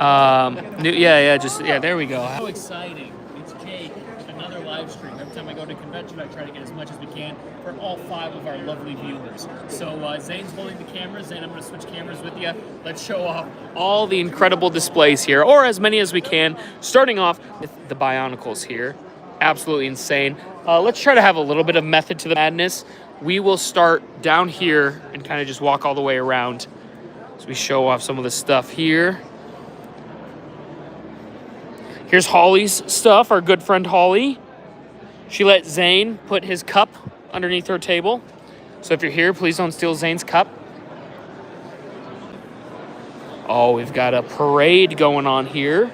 There we go. So exciting. It's Jake, another live stream. Every time I go to a convention, I try to get as much as we can for all 5 of our lovely viewers. So Zane's holding the cameras, and I'm going to switch cameras with you. Let's show off all the incredible displays here, or as many as we can, starting off with the Bionicles here. Absolutely insane. Let's try to have a little bit of method to the madness. We will start down here and kind of just walk all the way around as we show off some of the stuff here. Here's Holly's stuff, our good friend Holly. She let Zane put his cup underneath her table. So if you're here, please don't steal Zane's cup. Oh, we've got a parade going on here.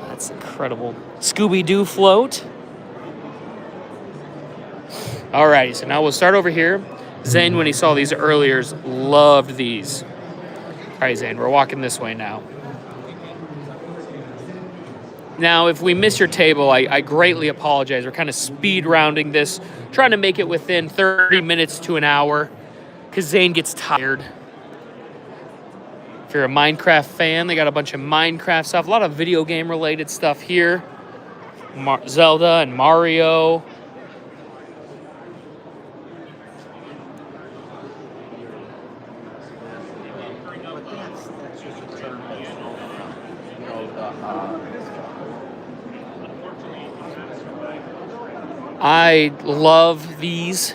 That's incredible. Scooby-Doo float. Alrighty, so now we'll start over here. Zane, when he saw these earlier, loved these. All right, Zane, we're walking this way now. Now, if we miss your table, I greatly apologize. We're kind of speed rounding this, trying to make it within 30 minutes to an hour, because Zane gets tired. If you're a Minecraft fan, they got a bunch of Minecraft stuff, a lot of video game related stuff here. Zelda and Mario. I love these.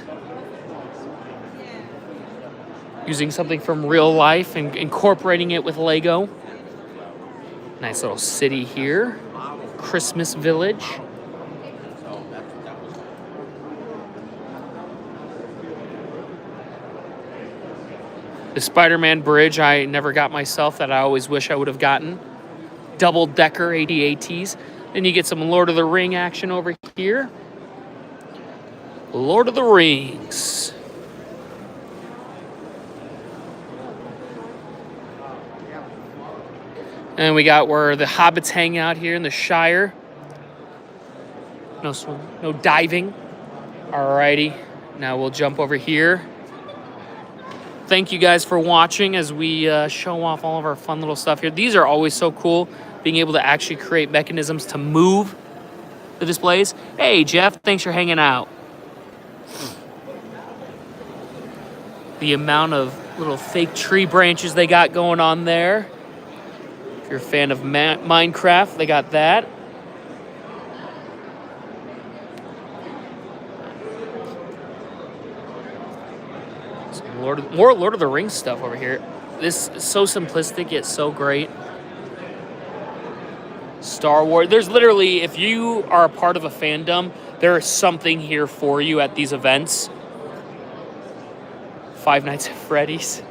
Using something from real life and incorporating it with Lego. Nice little city here. Christmas village. The Spider-Man bridge I never got myself that I always wish I would have gotten. Double-decker AT-ATs. Then you get some Lord of the Ring action over here. Lord of the Rings. And we got where the hobbits hang out here in the Shire. No diving. Alrighty, now we'll jump over here. Thank you guys for watching as we show off all of our fun little stuff here. These are always so cool, being able to actually create mechanisms to move the displays. Hey, Jeff, thanks for hanging out. The amount of little fake tree branches they got going on there. If you're a fan of Minecraft, they got that. More Lord of the Rings stuff over here. This is so simplistic yet so great. Star Wars. There's literally, if you are a part of a fandom, there is something here for you at these events. Five Nights at Freddy's.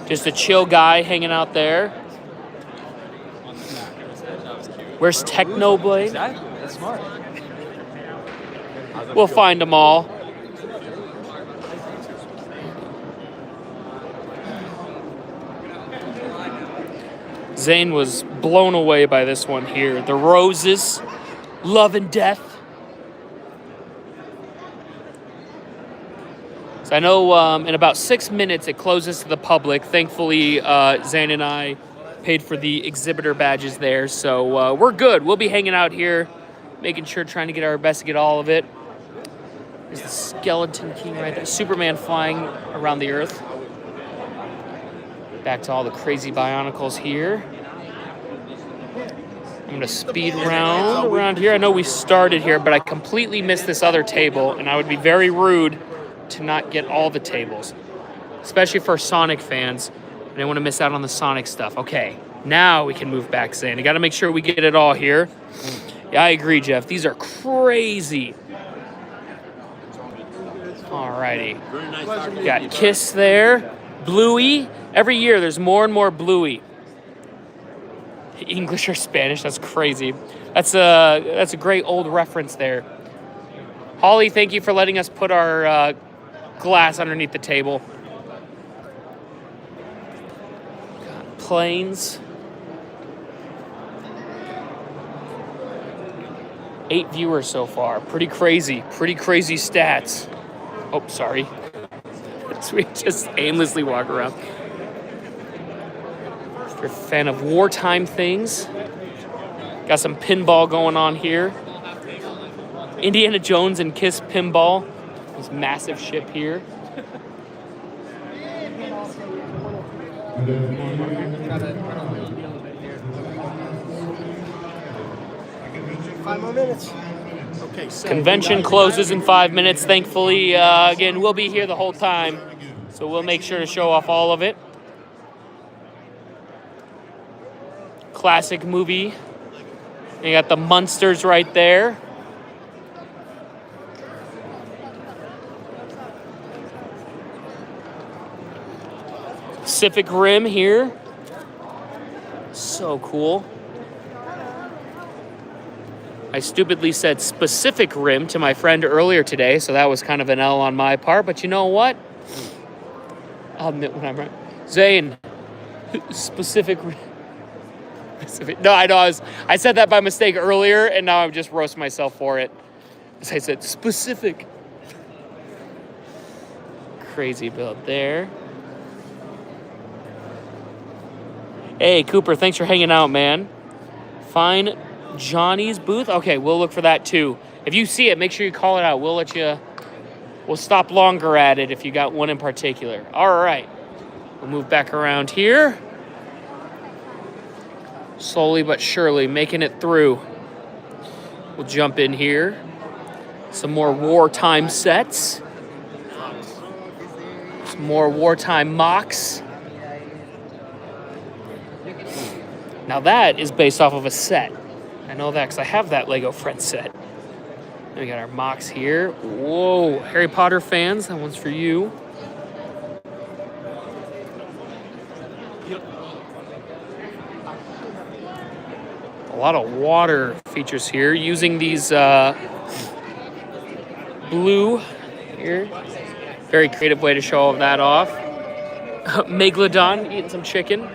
Just a chill guy hanging out there. Where's Technoblade? Exactly, that's smart. We'll find them all. Zane was blown away by this one here. The Roses, Love and Death. So I know in about 6 minutes it closes to the public. Thankfully, Zane and I paid for the exhibitor badges there, so we're good. We'll be hanging out here, making sure, trying to get our best to get all of it. There's the Skeleton King right there. Superman flying around the Earth. Back to all the crazy Bionicles here. I'm going to speed around here. I know we started here, but I completely missed this other table, and I would be very rude to not get all the tables, especially for Sonic fans. I don't want to miss out on the Sonic stuff. Okay, now we can move back, Zane. I got to make sure we get it all here. Yeah, I agree, Jeff. These are crazy. Alrighty. Got Kiss there. Bluey. Every year, there's more and more Bluey. English or Spanish, that's crazy. That's a great old reference there. Holly, thank you for letting us put our glass underneath the table. Got planes. 8 viewers so far. Pretty crazy stats. Oh, sorry. So we just aimlessly walk around. If you're a fan of wartime things, got some pinball going on here. Indiana Jones and Kiss pinball. This massive ship here. 5 more minutes. Okay, so Convention closes in 5 minutes, thankfully. Again, we'll be here the whole time, so we'll make sure to show off all of it. Classic movie. You got the Munsters right there. Pacific Rim here. So cool. I stupidly said specific rim to my friend earlier today, so that was kind of an L on my part. But you know what? I'll admit when I'm right. Zane, specific rim. No, I know. I said that by mistake earlier, and now I'm just roasting myself for it. As I said, specific. Crazy build there. Hey, Cooper, thanks for hanging out, man. Find Johnny's booth. Okay, we'll look for that too. If you see it, make sure you call it out. We'll stop longer at it if you got one in particular. All right. We'll move back around here. Slowly but surely making it through. We'll jump in here. Some more wartime sets. Some more wartime mocs. Now that is based off of a set. I know that because I have that Lego Friends set. Then we got our mocs here. Whoa, Harry Potter fans, that one's for you. A lot of water features here using these blue here. Very creative way to show all of that off. Megalodon eating some chicken.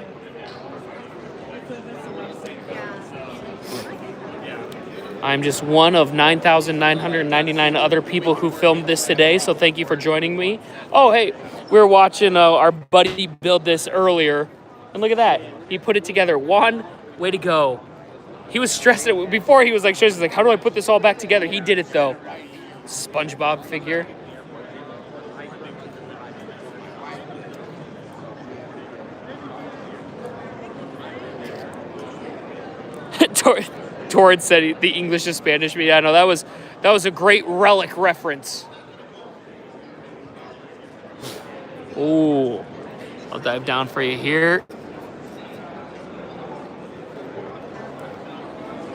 I'm just one of 9,999 other people who filmed this today, so thank you for joining me. Oh, hey, we were watching our buddy build this earlier, and look at that. He put it together. Juan, way to go. He was stressing before. He was like, how do I put this all back together? He did it, though. SpongeBob figure. Torrid said the English to Spanish meeting. I know that was a great relic reference. Ooh, I'll dive down for you here.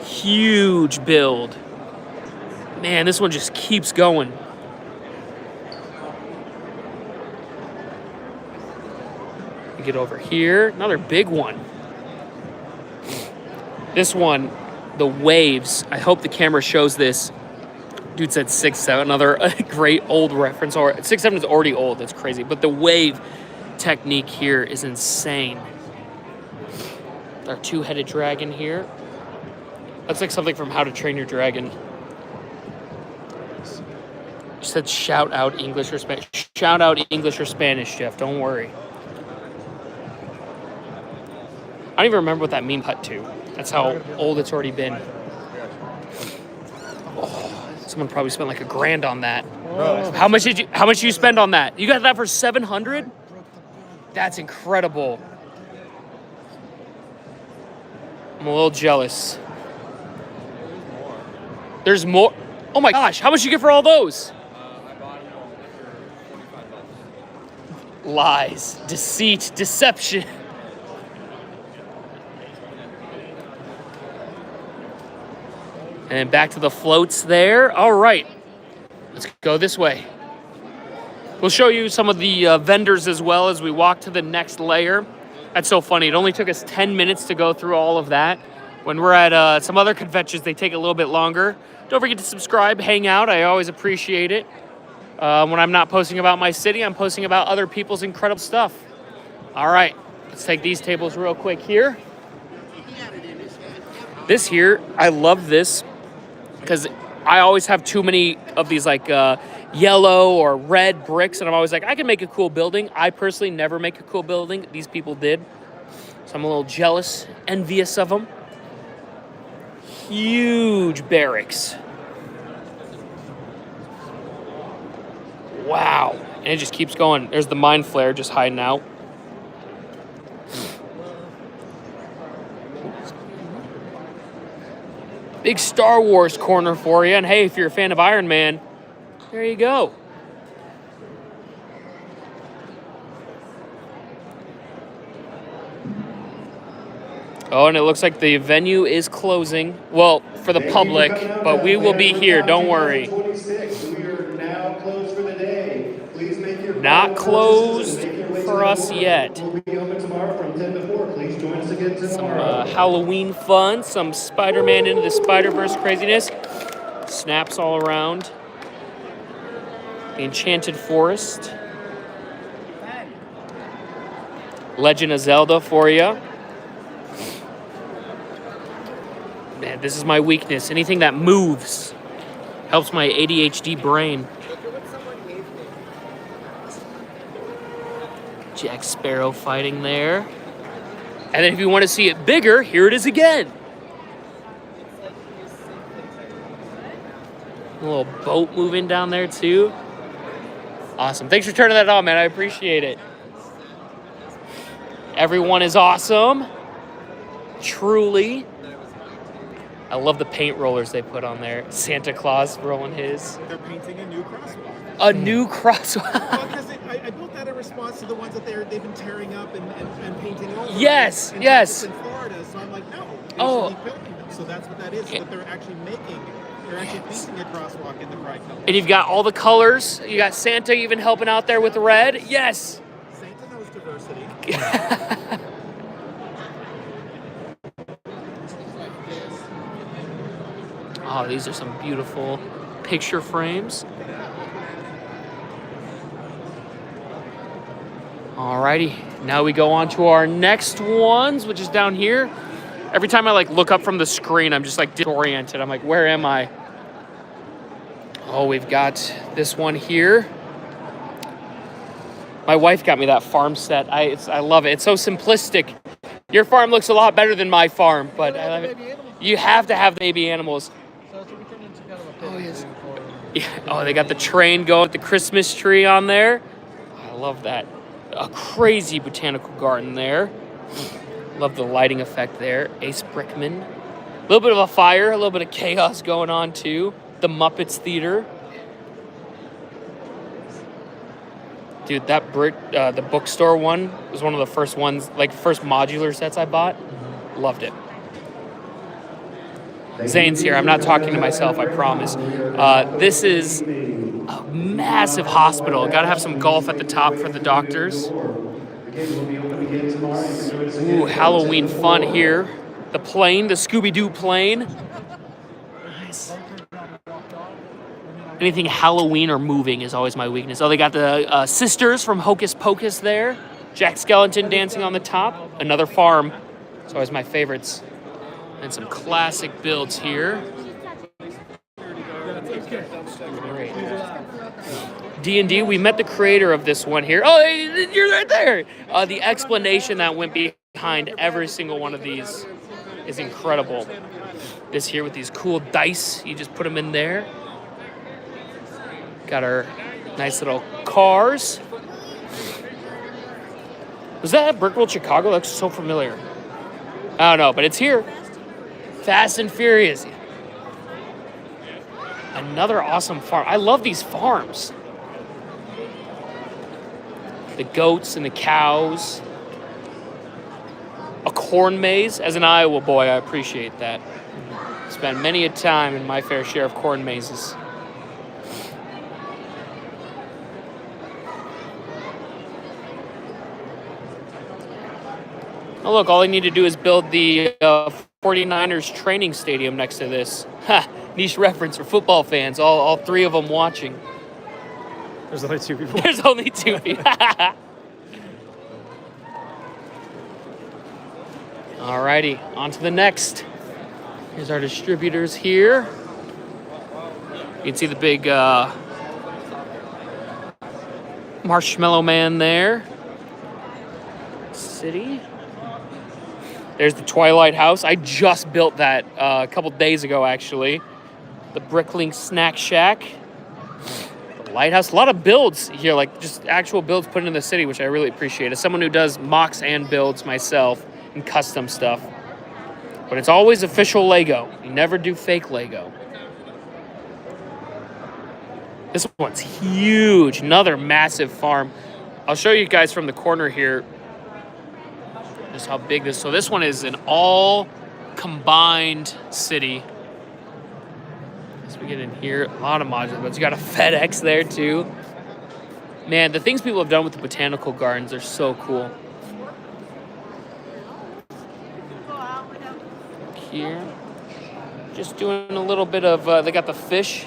Huge build. Man, this one just keeps going. We get over here, another big one. This one, the waves. I hope the camera shows this. Dude said 6'7", another great old reference. Or 6'7" is already old. That's crazy. But the wave technique here is insane. Our two-headed dragon here. That's like something from How to Train Your Dragon. You said shout out English or Spanish. Shout out English or Spanish, Jeff. Don't worry. I don't even remember what that meme cut to. That's how old it's already been. Oh, someone probably spent like $1,000 on that. How much did you spend on that? You got that for $700? That's incredible. I'm a little jealous. There's more. Oh my gosh, how much did you get for all those? Lies, deceit, deception. And back to the floats there. All right, let's go this way. We'll show you some of the vendors as well as we walk to the next layer. That's so funny. It only took us 10 minutes to go through all of that. When we're at some other conventions, they take a little bit longer. Don't forget to subscribe, hang out. I always appreciate it. When I'm not posting about my city, I'm posting about other people's incredible stuff. All right, let's take these tables real quick here. This here, I love this because I always have too many of these like yellow or red bricks, and I'm always like, I can make a cool building. I personally never make a cool building. These people did. So I'm a little jealous, envious of them. Huge barracks. Wow. And it just keeps going. There's the Mind Flare just hiding out. Big Star Wars corner for you. And hey, if you're a fan of Iron Man, there you go. Oh, and it looks like the venue is closing. Well, for the public, but we will be here. Don't worry. We are now closed for the day. Please make your Not closed for us yet. We'll be open tomorrow from 10 to 4. Please join us again tomorrow. Some Halloween fun, some Spider-Man into the Spider-Verse craziness. Snaps all around. The Enchanted Forest. Legend of Zelda for you. Man, this is my weakness. Anything that moves helps my ADHD brain. Jack Sparrow fighting there. And then if you want to see it bigger, here it is again. A little boat moving down there too. Awesome. Thanks for turning that on, man. I appreciate it. Everyone is awesome. Truly. I love the paint rollers they put on there. Santa Claus rolling his. They're painting a new crosswalk. A new crosswalk. Well, because I built that in response to the ones that they've been tearing up and painting over. Yes, in yes. In Florida, so I'm like, no. They Oh. should be building them. So that's what that is. What they're actually making. They're actually painting a crosswalk in the bright colors. And you've got all the colors. You got Santa even helping out there with the red. Yes. Santa knows diversity. Oh, these are some beautiful picture frames. Alrighty, now we go on to our next ones, which is down here. Every time I look up from the screen, I'm just disoriented. I'm like, where am I? Oh, we've got this one here. My wife got me that farm set. I love it. It's so simplistic. Your farm looks a lot better than my farm, but I love it. You have to have the baby animals. Oh, yes. Yeah. Oh, they got the train going with the Christmas tree on there. I love that. A crazy botanical garden there. Love the lighting effect there. Ace Brickman. A little bit of a fire, a little bit of chaos going on too. The Muppets Theater. Dude, that the bookstore one was one of the first ones, first modular sets I bought. Loved it. Zane's here. I'm not talking to myself, I promise. This is a massive hospital. Got to have some golf at the top for the doctors. Ooh, Halloween fun here. The plane, the Scooby-Doo plane. Nice. Anything Halloween or moving is always my weakness. Oh, they got the sisters from Hocus Pocus there. Jack Skellington dancing on the top. Another farm. It's always my favorites. And some classic builds here. Great. D&D, we met the creator of this one here. Oh, hey, you're right there. The explanation that went behind every single one of these is incredible. This here with these cool dice, you just put them in there. Got our nice little cars. Was that at Brickworld Chicago? That looks so familiar. I don't know, but it's here. Fast and Furious. Another awesome farm. I love these farms. The goats and the cows. A corn maze. As an Iowa boy, I appreciate that. Spent many a time in my fair share of corn mazes. Oh, look, all I need to do is build the 49ers training stadium next to this. Ha! Niche reference for football fans, all three of them watching. There's only two people. There's only two people. Alrighty, on to the next. Here's our distributors here. You can see the big Marshmallow Man there. City. There's the Twilight House. I just built that a couple days ago, actually. The Bricklink Snack Shack. The Lighthouse. A lot of builds here, like just actual builds put into the city, which I really appreciate. As someone who does mocs and builds myself and custom stuff. But it's always official Lego. You never do fake Lego. This one's huge. Another massive farm. I'll show you guys from the corner here just how big this. So this one is an all combined city. As we get in here, a lot of modular builds. You got a FedEx there too. Man, the things people have done with the botanical gardens are so cool. Here, just doing a little bit of. They got the fish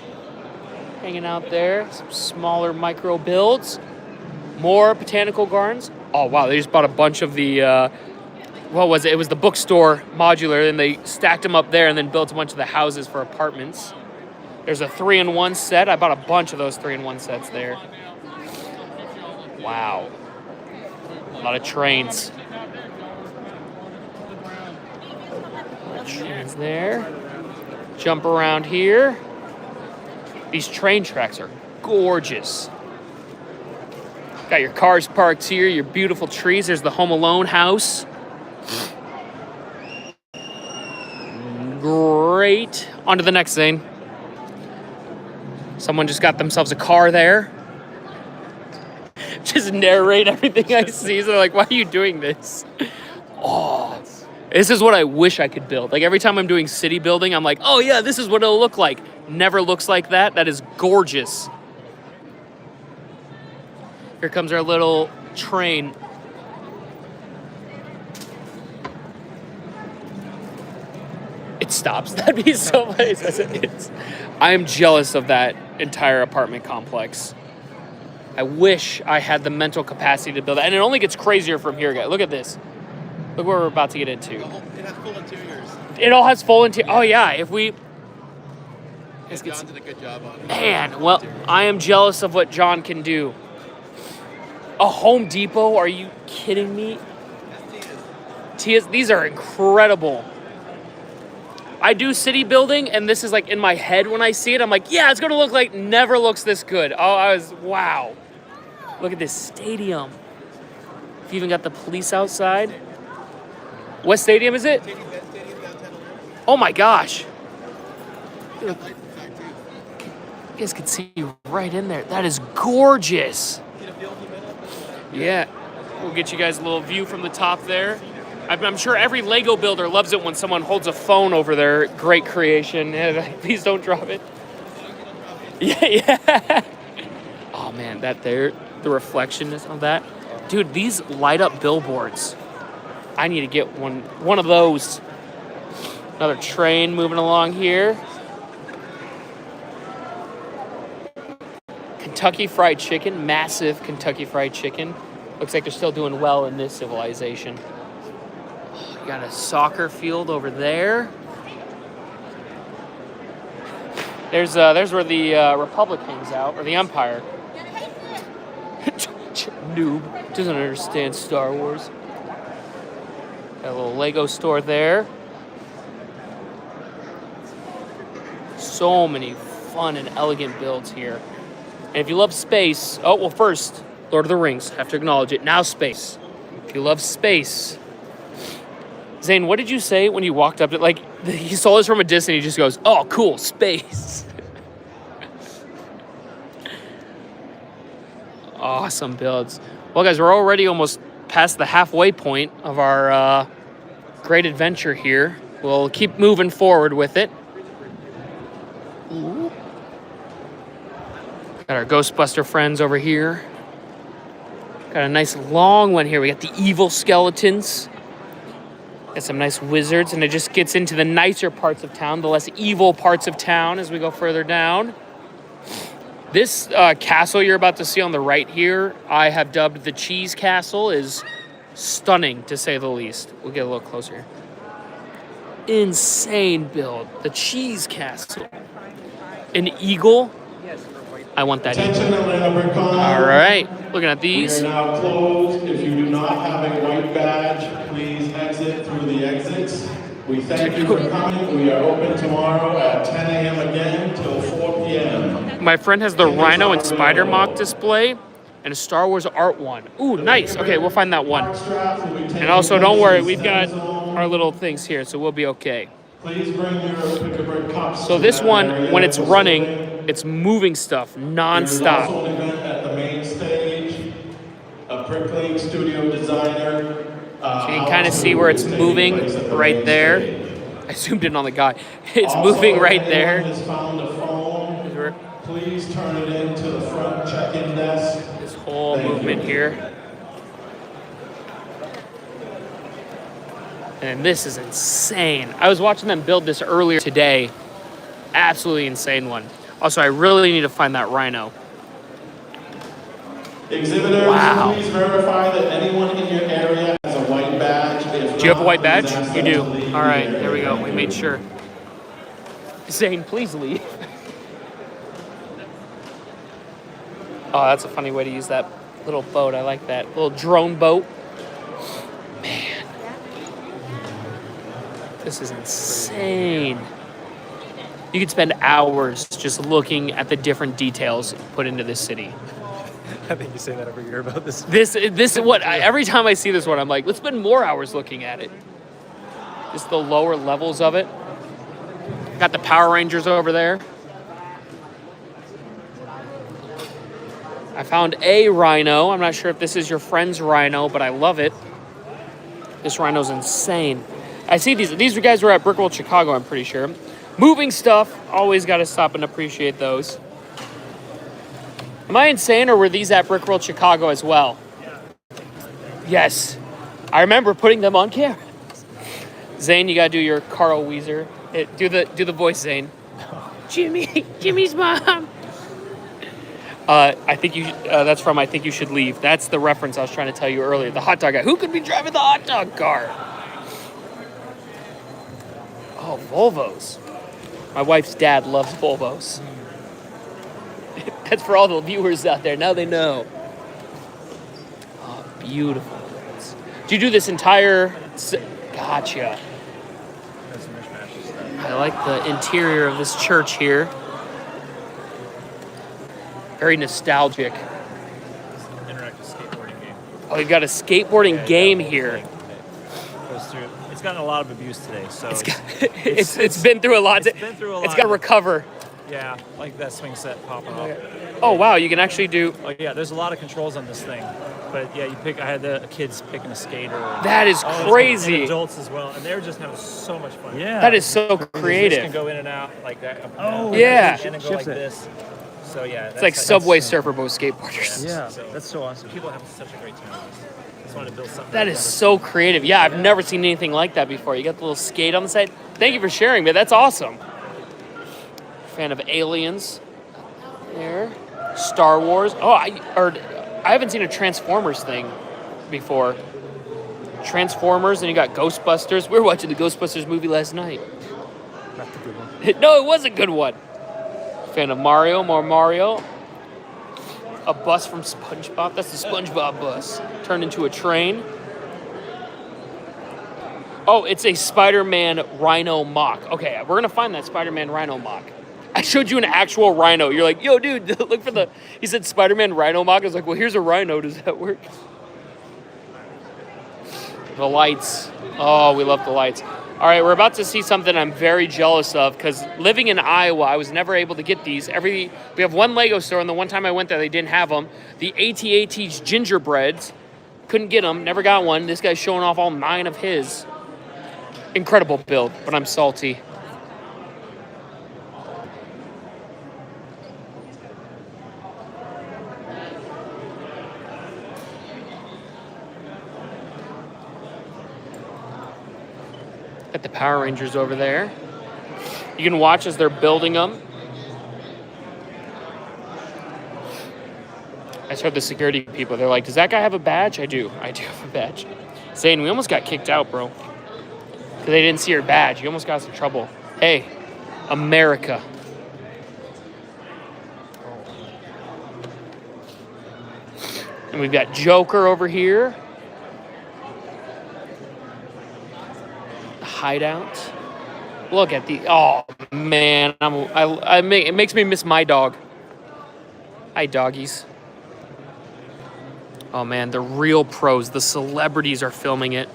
hanging out there. Some smaller micro builds. More botanical gardens. Oh wow, they just bought a bunch of the. What was it? It was the bookstore modular, and they stacked them up there and then built a bunch of the houses for apartments. There's a 3-in-1 set. I bought a bunch of those 3-in-1 sets there. Wow. A lot of trains. Trains there. Jump around here. These train tracks are gorgeous. Got your cars parked here, your beautiful trees. There's the Home Alone house. Great. On to the next thing. Someone just got themselves a car there. Just narrate everything I see. So they're like, why are you doing this? Oh, this is what I wish I could build. Like every time I'm doing city building, I'm like, oh yeah, this is what it'll look like. Never looks like that. That is gorgeous. Here comes our little train. It stops. That'd be so nice. I am jealous of that entire apartment complex. I wish I had the mental capacity to build it. And it only gets crazier from here, guys. Look at this. Look what we're about to get into. It has full interiors. It all has full interior. Oh, yeah. If we... John did a good job on it. Man, well, I am jealous of what John can do. A Home Depot? Are you kidding me? These are incredible. I do city building, and this is like in my head when I see it. I'm like, yeah, it's going to look like never looks this good. Oh, wow. Look at this stadium. You even got the police outside. What stadium is it? Oh my gosh. You guys can see right in there. That is gorgeous. Yeah. We'll get you guys a little view from the top there. I'm sure every Lego builder loves it when someone holds a phone over their great creation. Please don't drop it. Yeah. Oh man, that there, the reflection of that. Dude, these light up billboards. I need to get one of those. Another train moving along here. Kentucky Fried Chicken, massive Kentucky Fried Chicken. Looks like they're still doing well in this civilization. You got a soccer field over there. There's where the Republic hangs out, or the Empire. Noob, doesn't understand Star Wars. Got a little Lego store there. So many fun and elegant builds here. And if you love space, first, Lord of the Rings, have to acknowledge it. Now space. If you love space. Zane, what did you say when you walked up to, like, he saw this from a distance, he just goes, oh, cool, space. Awesome builds. Well, guys, we're already almost past the halfway point of our great adventure here. We'll keep moving forward with it. Ooh. Got our Ghostbuster friends over here. Got a nice long one here. We got the evil skeletons. Got some nice wizards, and it just gets into the nicer parts of town, the less evil parts of town as we go further down. This castle you're about to see on the right here, I have dubbed the Cheese Castle, is stunning to say the least. We'll get a little closer here. Insane build. The Cheese Castle. An eagle. I want that eagle. All right, looking at these. We are now closed. If you do not have a white badge, please please exit through the exits. We thank you for coming. We are open tomorrow at 10 a.m. again till 4 p.m. My friend has the Rhino and Spider mock display and a Star Wars art one. Ooh, nice. Okay, we'll find that one. And also, don't worry, we've got our little things here, so we'll be okay. Please bring your Pick-a-Brick cups. So this one, when it's running, it's moving stuff There's nonstop. also an event at the main stage. A Prickling studio designer. So you can kind of see where it's moving right there. I zoomed in on the guy. It's moving right there. Has found a phone. Please turn it into the front check-in desk. This whole movement here. And this is insane. I was watching them build this earlier today. Absolutely insane one. Also, I really need to find that Rhino. Exhibitors, Wow. please verify that anyone in your area has a white badge. Do you have a white badge? You do. All right, there we go. We made sure. Zane, please leave. Oh, that's a funny way to use that little boat. I like that. Little drone boat. Man. This is insane. You could spend hours just looking at the different details put into this city. I think you say that every year about this. This is what every time I see this one, I'm like, let's spend more hours looking at it. Just the lower levels of it. Got the Power Rangers over there. I found a Rhino. I'm not sure if this is your friend's Rhino, but I love it. This Rhino's insane. I see these guys were at Brickworld Chicago, I'm pretty sure. Moving stuff, always got to stop and appreciate those. Am I insane, or were these at Brickworld Chicago as well? Yes. I remember putting them on camera. Zane, you got to do your Carl Weezer. Do the voice, Zane. Jimmy's mom. I think that's from I Think You Should Leave. That's the reference I was trying to tell you earlier. The hot dog guy. Who could be driving the hot dog car? Oh, Volvos. My wife's dad loves Volvos. That's for all the viewers out there. Now they know. Oh, beautiful. Do you do this entire... Gotcha. I like the interior of this church here. Very nostalgic. Interactive skateboarding game. Oh, you got a skateboarding game here. It's gotten a lot of abuse today, so It's been through a lot. It's been through a lot. It's got to recover. Yeah, like that swing set popping off. Oh wow, you can actually do. Oh yeah, there's a lot of controls on this thing, but yeah, I had the kids picking a skater. That is crazy. And adults as well, and they were just having so much fun. Yeah, that is so This creative. can go in and out like that. Oh yeah. And then go like this. So yeah, it's like Subway Surfer Boat skateboarders. Yeah, that's so awesome. People are having such a great time. Just wanted to build something. That is so creative. Yeah, I've never seen anything like that before. You got the little skate on the side. Thank you for sharing, man. That's awesome. Fan of Aliens. There. Star Wars. Oh, I haven't seen a Transformers thing before. Transformers, and you got Ghostbusters. We were watching the Ghostbusters movie last night. Not the good one. No, it was a good one. Fan of Mario, more Mario. A bus from SpongeBob. That's the SpongeBob bus. Turned into a train. Oh, it's a Spider-Man Rhino mock. Okay, we're going to find that Spider-Man Rhino mock. I showed you an actual rhino. You're like, yo, dude, look for the... He said Spider-Man Rhino mock. I was like, well, here's a rhino. Does that work? The lights. Oh, we love the lights. All right, we're about to see something I'm very jealous of because living in Iowa, I was never able to get these. We have one Lego store, and the one time I went there, they didn't have them. The AT-AT's gingerbreads, couldn't get them, never got one. This guy's showing off all 9 of his. Incredible build, but I'm salty. Got the Power Rangers over there. You can watch as they're building them. I just heard the security people. They're like, does that guy have a badge? I do. I do have a badge. Saying we almost got kicked out, bro. Because they didn't see your badge. You almost got us in trouble. Hey, America. And we've got Joker over here. hideout. Look at the, oh man, it makes me miss my dog. Hi, doggies. Oh man, the real pros, the celebrities are filming it.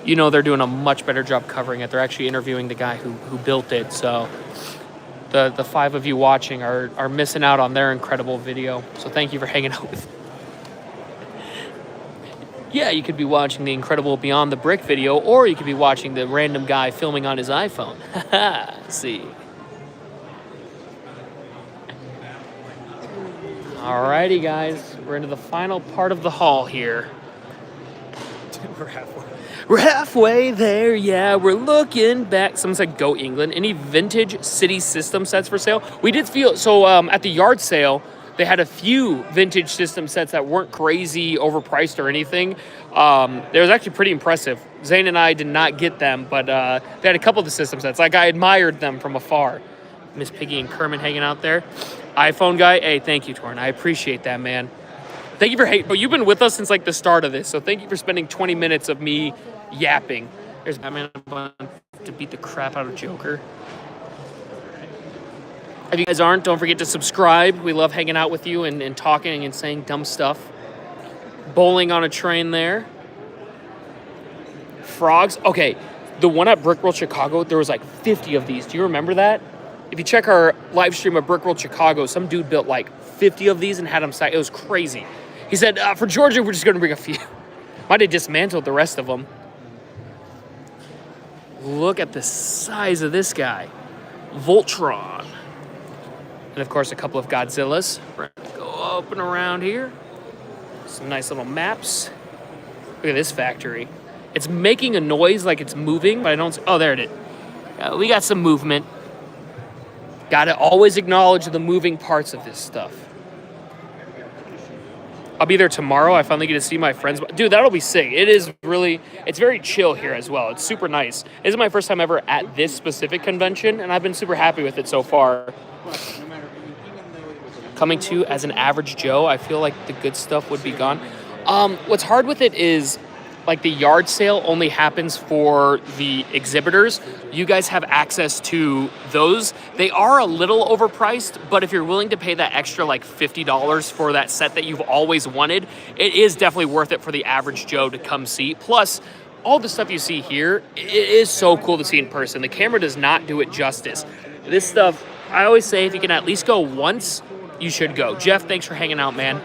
You know they're doing a much better job covering it. They're actually interviewing the guy who built it. So the 5 of you watching are missing out on their incredible video. So thank you for hanging out with me. Yeah, you could be watching the incredible Beyond the Brick video, or you could be watching the random guy filming on his iPhone. Haha, see. Alrighty, guys. We're into the final part of the haul here. We're halfway. We're halfway there, yeah. We're looking back. Someone said, go England. Any vintage city system sets for sale? We did feel, so at the yard sale, they had a few vintage system sets that weren't crazy, overpriced or anything. They was actually pretty impressive. Zane and I did not get them, but they had a couple of the system sets. Like, I admired them from afar. Miss Piggy and Kermit hanging out there. iPhone guy, hey, thank you, Torn. I appreciate that, man. Thank you for but you've been with us since like the start of this, so thank you for spending 20 minutes of me yapping. There's Batman to beat the crap out of Joker. If you guys aren't, don't forget to subscribe. We love hanging out with you and talking and saying dumb stuff. Bowling on a train there. Frogs. Okay, the one at Brickworld Chicago, there was like 50 of these. Do you remember that? If you check our live stream of Brickworld Chicago, some dude built like 50 of these and had them stacked. It was crazy. He said, for Georgia, we're just going to bring a few. Might have dismantled the rest of them. Look at the size of this guy. Voltron. And, of course, a couple of Godzillas. We're going to go up and around here. Some nice little maps. Look at this factory. It's making a noise like it's moving, but I don't... Oh, there it is. We got some movement. Got to always acknowledge the moving parts of this stuff. I'll be there tomorrow. I finally get to see my friends. Dude, that'll be sick. It is really, it's very chill here as well. It's super nice. This is my first time ever at this specific convention, and I've been super happy with it so far. Coming to as an average Joe, I feel like the good stuff would be gone. What's hard with it is, like, the yard sale only happens for the exhibitors. You guys have access to those. They are a little overpriced, but if you're willing to pay that extra like $50 for that set that you've always wanted, it is definitely worth it for the average Joe to come see. Plus, all the stuff you see here, it is so cool to see in person. The camera does not do it justice. This stuff, I always say if you can at least go once, you should go. Jeff, thanks for hanging out, man.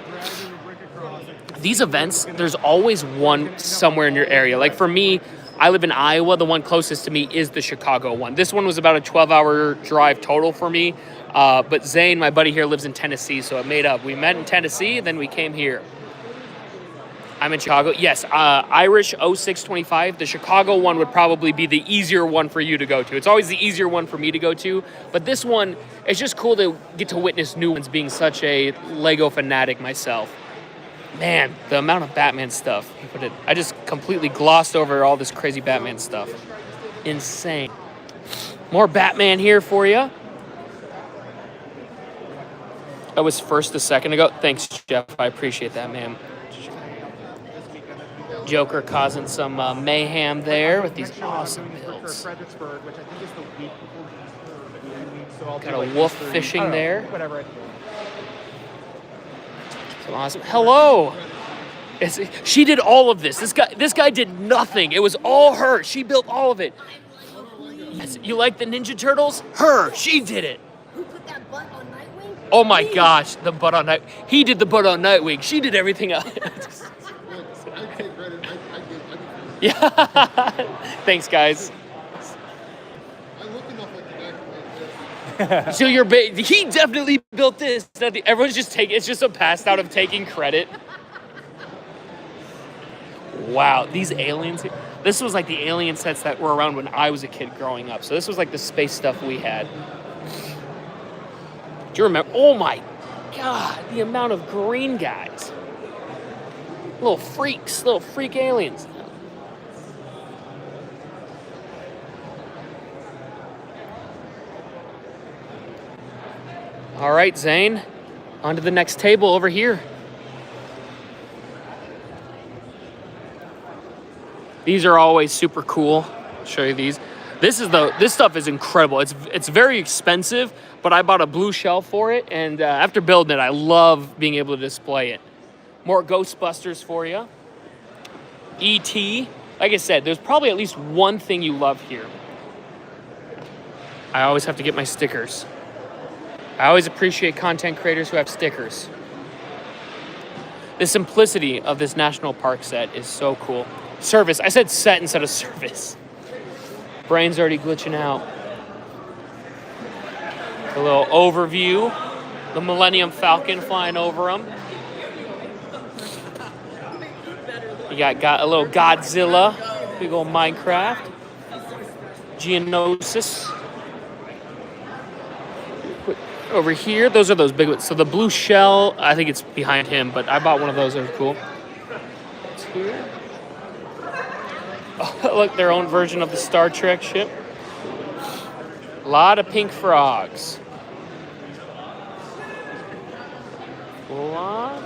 These events, there's always one somewhere in your area. Like for me, I live in Iowa. The one closest to me is the Chicago one. This one was about a 12-hour drive total for me. But Zane, my buddy here, lives in Tennessee, so it made up. We met in Tennessee, then we came here. I'm in Chicago. Yes, Irish 0625. The Chicago one would probably be the easier one for you to go to. It's always the easier one for me to go to. But this one, it's just cool to get to witness new ones, being such a Lego fanatic myself. Man, the amount of Batman stuff. I just completely glossed over all this crazy Batman stuff. Insane. More Batman here for you. I was first a second ago. Thanks, Jeff. I appreciate that, man. Joker causing some mayhem there with these awesome builds. Got a wolf fishing there. Awesome. Hello. She did all of this. This guy did nothing. It was all her. She built all of it. Yes, you like the Ninja Turtles? Her. She did it. Who put that butt on Nightwing? Oh my gosh, the butt on Night. He did the butt on Nightwing. She did everything else. Yeah. Thanks, guys. So he definitely built this. Everyone's just it's just a pass out of taking credit. Wow, these aliens. This was like the alien sets that were around when I was a kid growing up. So this was like the space stuff we had. Do you remember? Oh my God, the amount of green guys. Little freaks, little freak aliens. All right, Zane, on to the next table over here. These are always super cool. Show you these. This stuff is incredible. It's very expensive, but I bought a blue shell for it, and after building it, I love being able to display it. More Ghostbusters for you. E.T. Like I said, there's probably at least one thing you love here. I always have to get my stickers. I always appreciate content creators who have stickers. The simplicity of this national park set is so cool. Service. I said set instead of service. Brain's already glitching out. A little overview. The Millennium Falcon flying over them. You got a little Godzilla. Big old Minecraft. Geonosis. Over here, those are those big ones. So the blue shell, I think it's behind him, but I bought one of those. Those are cool. It's here. Oh, look, their own version of the Star Trek ship. A lot of pink frogs. Oh,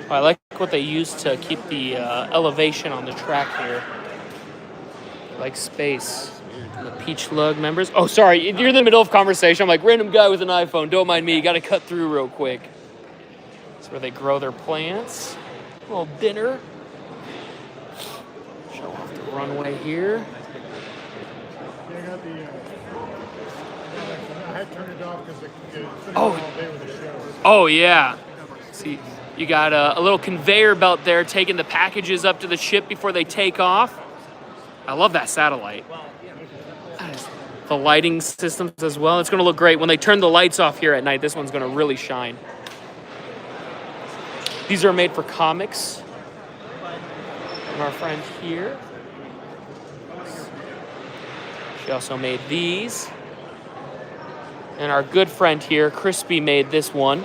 I like what they use to keep the elevation on the track here. Like space. The Peach Lug members. Oh, sorry, you're in the middle of conversation. I'm like, random guy with an iPhone. Don't mind me. Got to cut through real quick. That's where they grow their plants. A little dinner. Show off the runway here. I got the. I had turned it off because it Oh. all day with the show. Oh, yeah. See, you got a little conveyor belt there taking the packages up to the ship before they take off. I love that satellite. The lighting systems as well. It's going to look great. When they turn the lights off here at night, this one's going to really shine. These are made for comics. From our friend here. She also made these. And our good friend here, Crispy, made this one.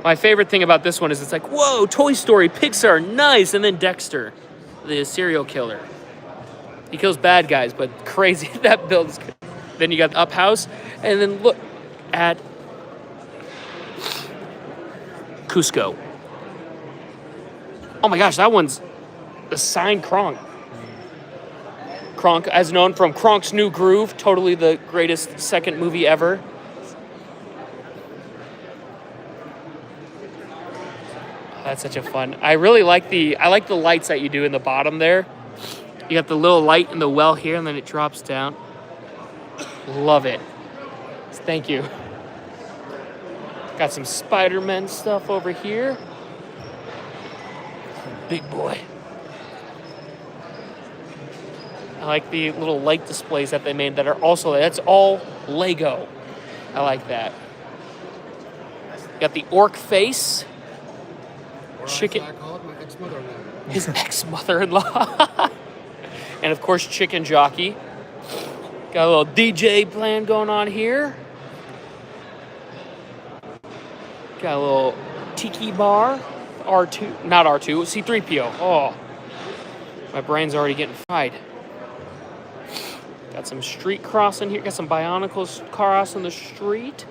My favorite thing about this one is it's like, whoa, Toy Story, Pixar, nice. And then Dexter, the serial killer. He kills bad guys, but crazy. That build is good. Then you got the Up House. And then look at Cusco. Oh my gosh, that one's the signed Kronk. Kronk, as known from Kronk's New Groove, totally the greatest second movie ever. That's such a fun. I really like the lights that you do in the bottom there. You got the little light in the well here, and then it drops down. Love it. Thank you. Got some Spider-Man stuff over here. Big boy. I like the little light displays that they made that are also, that's all Lego. I like that. Got the orc face. Chicken. I call it my ex-mother-in-law. His ex-mother-in-law. And of course, Chicken Jockey. Got a little DJ plan going on here. Got a little tiki bar. R2, not R2, C-3PO. Oh, my brain's already getting fried. Got some street crossing here. Got some Bionicles crossing the street.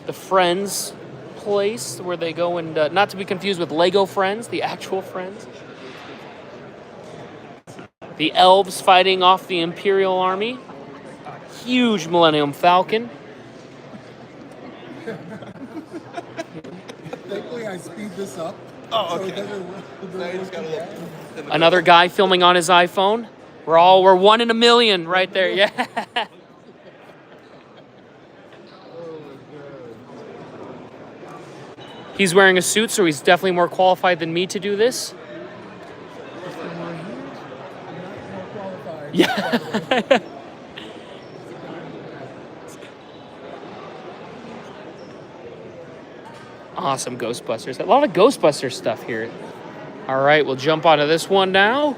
The Friends place where they go and, not to be confused with Lego Friends, the actual Friends. The elves fighting off the Imperial Army. Huge Millennium Falcon. Thankfully, I speed this up. Oh, So okay. it doesn't, Now you just got a little. Another guy filming on his iPhone. We're 1 in a million right there. Yeah. He's wearing a suit, so he's definitely more qualified than me to do this. Yeah. Awesome Ghostbusters. A lot of Ghostbuster stuff here. All right, we'll jump onto this one now.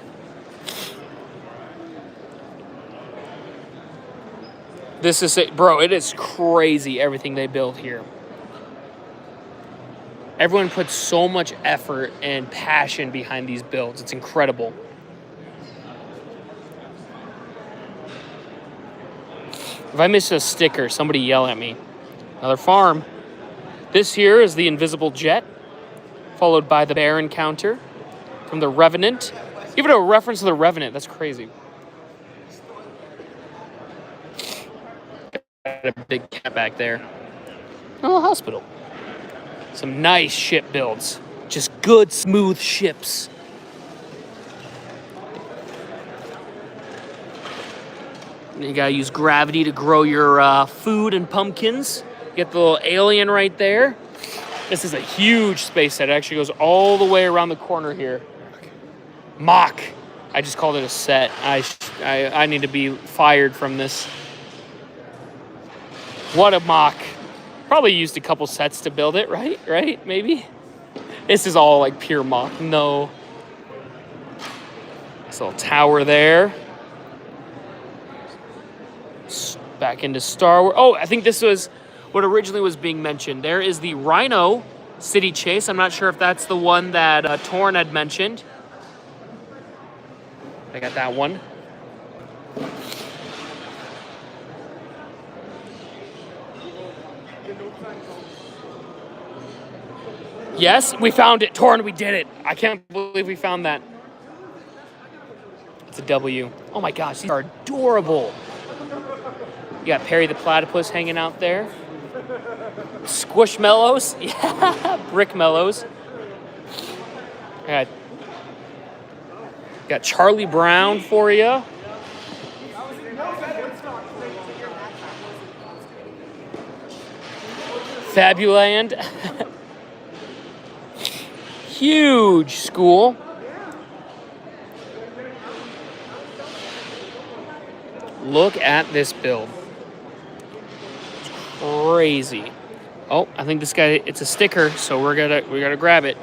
This is it, bro. It is crazy everything they build here. Everyone puts so much effort and passion behind these builds. It's incredible. If I miss a sticker, somebody yell at me. Another farm. This here is the Invisible Jet, followed by the Bear Encounter from the Revenant. Give it a reference to the Revenant. That's crazy. a big cat back there. Oh, hospital. Some nice ship builds. Just good, smooth ships. And you gotta use gravity to grow your food and pumpkins. Get the little alien right there. This is a huge space set. It actually goes all the way around the corner here. Mock. I just called it a set. I need to be fired from this. What a mock. Probably used a couple sets to build it, right? Right? Maybe? This is all like pure mock. No. This little tower there. Back into Star Wars. Oh, I think this was what originally was being mentioned. There is the Rhino City Chase. I'm not sure if that's the one that Torn had mentioned. I got that one. Yes, we found it. Torn, we did it. I can't believe we found that. It's a W. Oh my gosh, these are adorable. You got Perry the Platypus hanging out there. Squishmallows. Yeah, Brickmallows. Got Charlie Brown for you. Fabuland. Huge school. Look at this build. Crazy. Oh, I think this guy, it's a sticker, so we gotta grab it.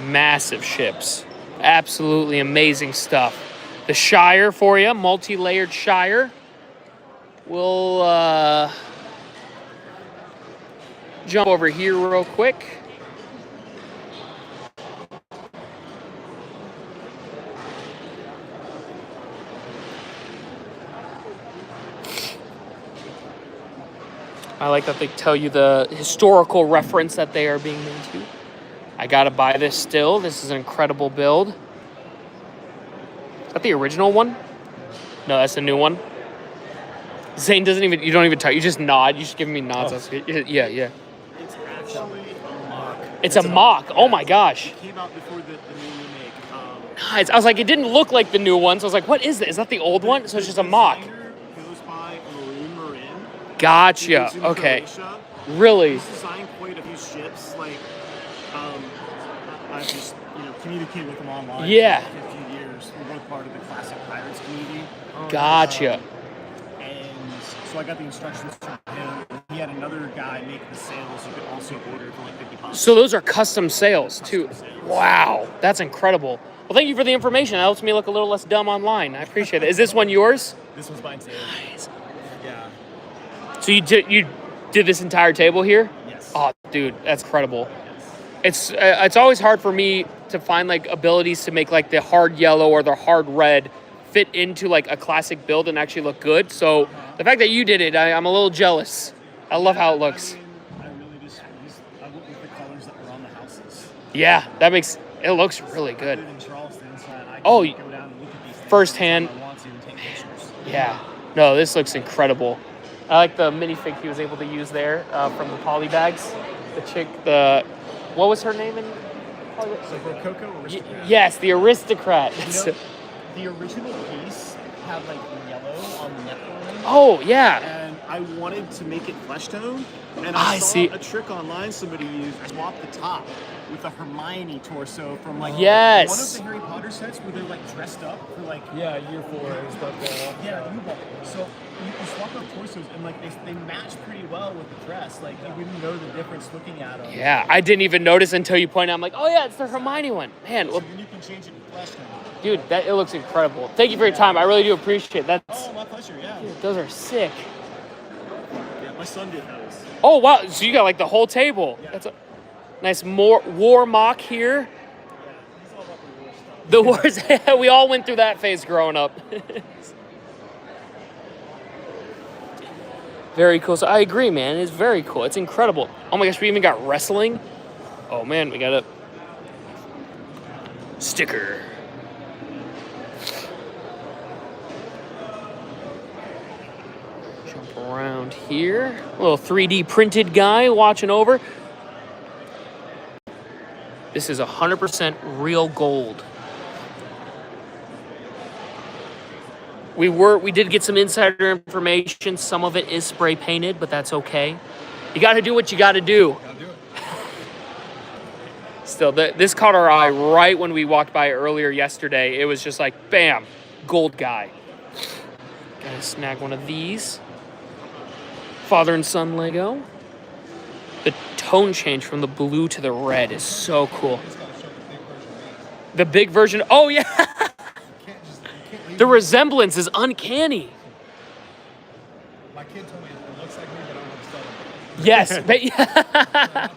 Massive ships. Absolutely amazing stuff. The Shire for you, multi-layered Shire. We'll jump over here real quick. I like that they tell you the historical reference that they are being made to. I gotta buy this still. This is an incredible build. Is that the original one? No, that's the new one. Zane doesn't even, you don't even talk, you just nod. You just give me nods. That's good. Yeah. It's actually a mock. It's a mock. Oh my gosh. It came out before the new remake. Nice. I was like, it didn't look like the new one. So I was like, what is that? Is that the old one? So it's just a mock. Goes by Marin. Gotcha. Okay. Really? He's designed quite a few ships. Like, I've just communicated with him online. Yeah. For a few years. We're both part of the classic pirates community. Gotcha. And so I got the instructions from him. He had another guy make the sails you could also order for like $50. So those are custom sales too. Wow, that's incredible. Well, thank you for the information. That helps me look a little less dumb online. I appreciate it. Is this one yours? This one's mine too. Nice. Yeah. So you did this entire table here? Yes. Oh, dude, that's incredible. It's always hard for me to find like abilities to make like the hard yellow or the hard red fit into like a classic build and actually look good. So the fact that you did it, I'm a little jealous. I love how it looks. I really just I went with the colors that were on the houses. Yeah, it looks really good. I live in Charleston, so I can Oh, go down and look at these things firsthand. if I want to and take pictures. Yeah. No, this looks incredible. I like the minifig he was able to use there from the poly bags. The chick, what was her name in poly bags? So for Coco Aristocrat. Yes, the aristocrat. The original piece had like yellow on the neckline. Oh, yeah. And I wanted to make it flesh tone. And I I saw see. a trick online somebody used, swap the top with a Hermione torso from like Yes. one of the Harry Potter sets where they're like dressed up for like Yeah, year 4 and stuff. yeah, U-Ball. So you swap out torsos and like they match pretty well with the dress. Like you wouldn't know the difference looking at them. Yeah, I didn't even notice until you pointed out. I'm like, oh yeah, it's the Hermione one. Man, well, So then you can change it to flesh tone. dude, it looks incredible. Thank you for your time. I really do appreciate that. Oh, my pleasure. Yeah. Those are sick. Yeah, my son did those. Oh wow, so you got like the whole table. Yeah. That's a nice war mock here. He's all about the war stuff. The wars, we all went through that phase growing up. Very cool. So I agree, man. It's very cool. It's incredible. Oh my gosh, we even got wrestling. Oh man, we got sticker. Jump around here. A little 3D printed guy watching over. This is 100% real gold. We did get some insider information. Some of it is spray painted, but that's okay. You got to do what you got to do. Still, this caught our eye right when we walked by earlier yesterday. It was just like, bam, gold guy. Gotta snag one of these. Father and son Lego. The tone change from the blue to the red is so cool. The big version. Oh, yeah. The resemblance is uncanny. My kid told me it looks like me, but I don't want to sell it. Yes, but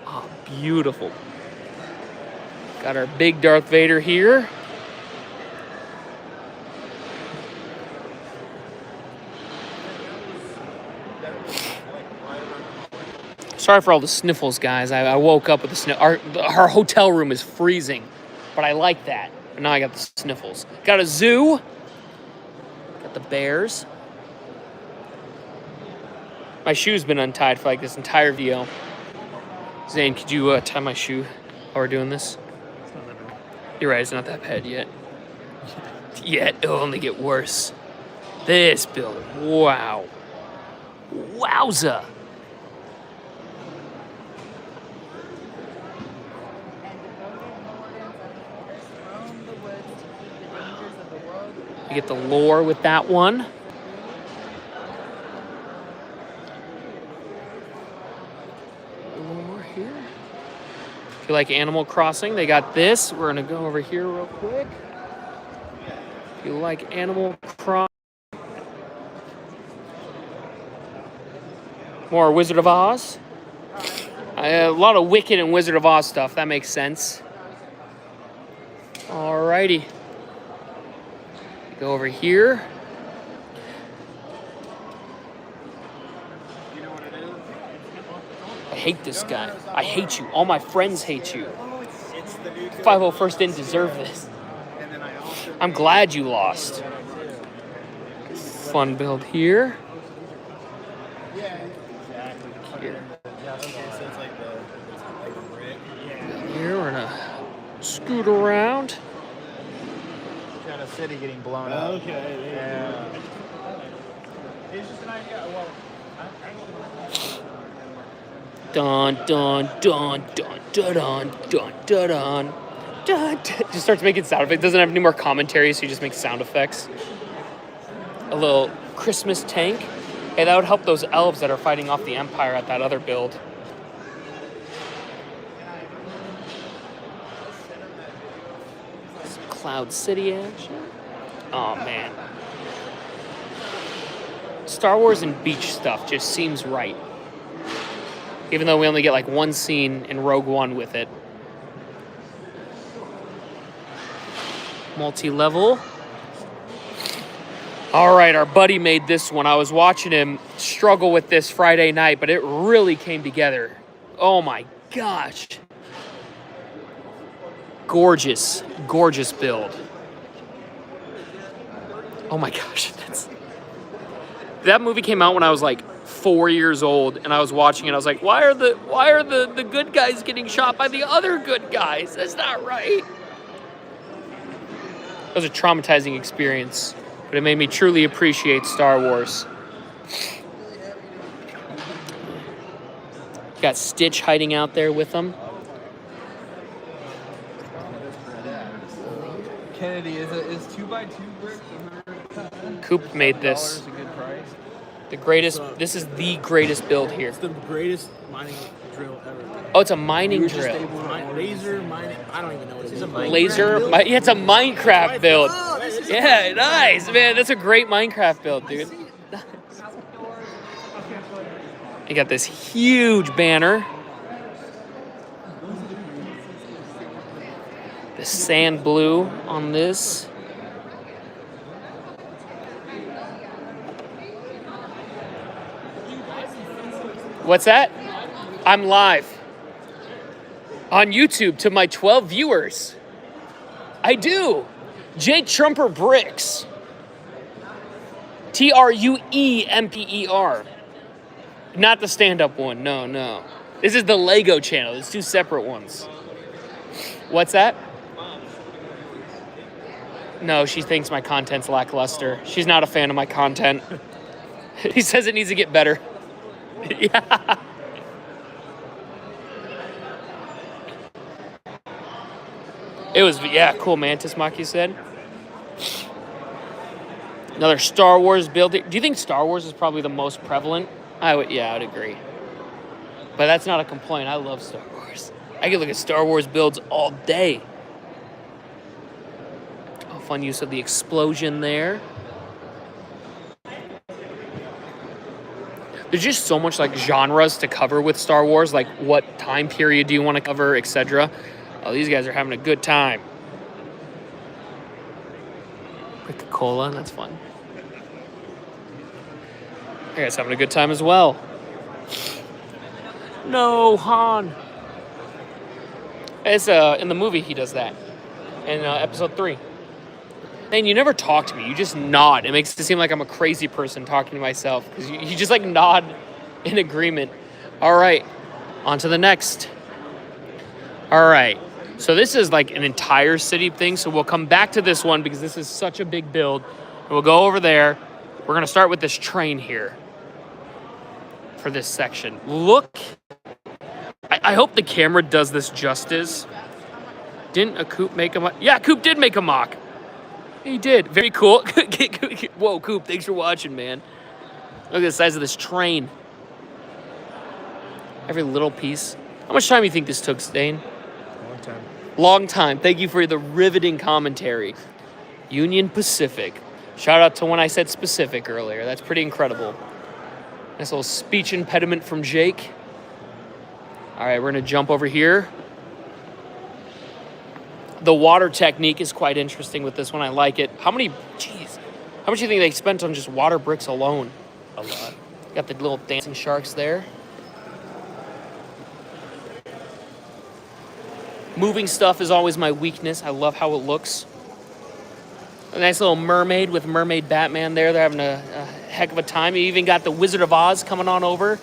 oh, beautiful. Got our big Darth Vader here. Sorry for all the sniffles, guys. I woke up with the sniff. Our hotel room is freezing, but I like that. But now I got the sniffles. Got a zoo. Got the bears. My shoe's been untied for like this entire video. Zane, could you tie my shoe while we're doing this? You're right, it's not that bad yet. Yet, it'll only get worse. This building, wow. Wowza. You get the lore with that one. A little more here. If you like Animal Crossing, they got this. We're gonna go over here real quick. If you like Animal Crossing. More Wizard of Oz. A lot of Wicked and Wizard of Oz stuff. That makes sense. Alrighty. Go over here. I hate this guy. I hate you. All my friends hate you. 501st didn't deserve this. I'm glad you lost. Fun build here. Here. Here, we're gonna scoot around. Kind of city getting blown up. Okay. Yeah. It's just an idea. Well, Dun dun dun dun dun dun dun dun dun. Dun, just starts making sound effects. Doesn't have any more commentary, so he just makes sound effects. A little Christmas tank. Hey, that would help those elves that are fighting off the Empire at that other build. Some Cloud City action. Oh, man. Star Wars and beach stuff just seems right. Even though we only get like one scene in Rogue One with it. Multi-level. All right, our buddy made this one. I was watching him struggle with this Friday night, but it really came together. Oh my gosh. Gorgeous, gorgeous build. Oh my gosh. That movie came out when I was like 4 years old, and I was watching it. I was like, why are the good guys getting shot by the other good guys? That's not right. It was a traumatizing experience, but it made me truly appreciate Star Wars. Got Stitch hiding out there with them. Kennedy, is 2x2 brick? Coop made this. A good price. The greatest. This is the greatest build here. it's the greatest mining drill ever. Oh, it's a mining drill. Laser mining. I don't even know what it is. Laser. Yeah, it's a Minecraft build. Yeah, nice, man. That's a great Minecraft build, dude. You got this huge banner. The sand blue on this. What's that? I'm live. on YouTube to my 12 viewers. I do. Jake Trumper Bricks. TRUEMPER. Not the stand-up one. No. This is the Lego channel. There's two separate ones. What's that? No, she thinks my content's lackluster. She's not a fan of my content. He says it needs to get better. Yeah. It was, yeah, cool Mantis Mock, you said. Another Star Wars build. Do you think Star Wars is probably the most prevalent? I would agree. But that's not a complaint. I love Star Wars. I could look at Star Wars builds all day. Oh, fun use of the explosion there. There's just so much like genres to cover with Star Wars, like what time period do you want to cover, etc. Oh, these guys are having a good time. Coca-Cola, that's fun. You guys having a good time as well. No, Han. It's in the movie he does that. In episode 3. Man, you never talk to me. You just nod. It makes it seem like I'm a crazy person talking to myself. Because you just like nod in agreement. All right. On to the next. All right. So this is like an entire city thing. So we'll come back to this one because this is such a big build. And we'll go over there. We're going to start with this train here. For this section. Look. I hope the camera does this justice. Didn't a Coop make a mock? Yeah, Coop did make a mock. He did. Very cool. Whoa, Coop, thanks for watching, man. Look at the size of this train. Every little piece. How much time do you think this took, Stain? Long time. Long time. Thank you for the riveting commentary. Union Pacific. Shout out to when I said specific earlier. That's pretty incredible. Nice little speech impediment from Jake. All right, we're going to jump over here. The water technique is quite interesting with this one. I like it. How much do you think they spent on just water bricks alone? A lot. Got the little dancing sharks there. Moving stuff is always my weakness. I love how it looks. A nice little mermaid with Mermaid Batman there. They're having a heck of a time. You even got the Wizard of Oz coming on over.